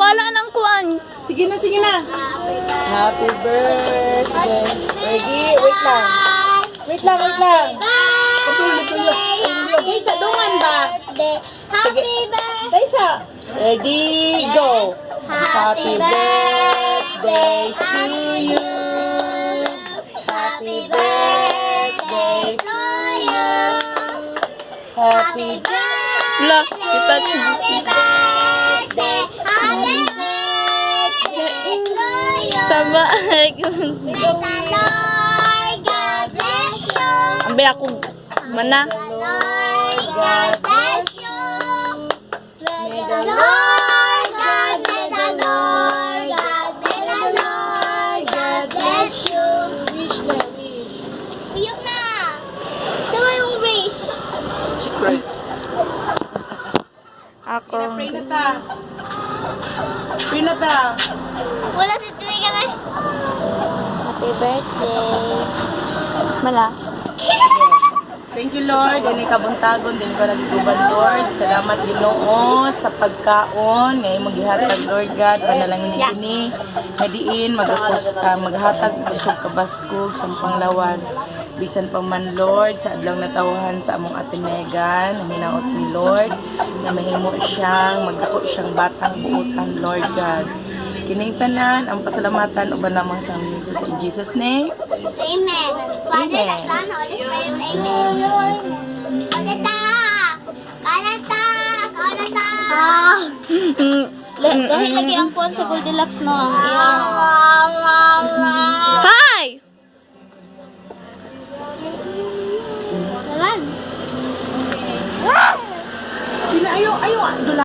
Wala nang kuan. Sige na, sige na. Happy birthday. Ready? Wait lang. Wait lang, wait lang. Daysa, dungan ba? Happy birthday. Daysa. Ready, go. Happy birthday to you. Happy birthday to you. Happy La, kita Happy birthday. Happy birthday to you. sama. May the Lord God bless you. Ambil aku mana? Lord God bless you. May the Lord God, may the Lord God, may the Lord God bless you. wish na, wish. Uyok na. Sama yung wish. Ako. Pray na ta. Pray na ta. Wala si Tuwi ka na. Happy birthday. Mala. Thank you, Lord. Dili kabuntagon, dili ko nagiguban, Lord. Salamat, Ginoo, sa pagkaon. Ngayon maghihatag, Lord God. Panalangin kini. Hadiin, maghatag usog kabaskog, sampang lawas. Bisan pa man, Lord, sa adlaw natawahan sa among Ate Megan, na hinaot ni Lord, na mahimo siyang, magdako siyang batang buutan, Lord God. Kining tanan, ang pasalamatan, uban lamang sa Jesus. In Jesus' name, Amen. Father, the Son, Holy Spirit. Amen. Kanata! Kanata! Kanata! Dahil lagi ang kuan sa Goldilocks no ang Hi! Naman. sila ayo,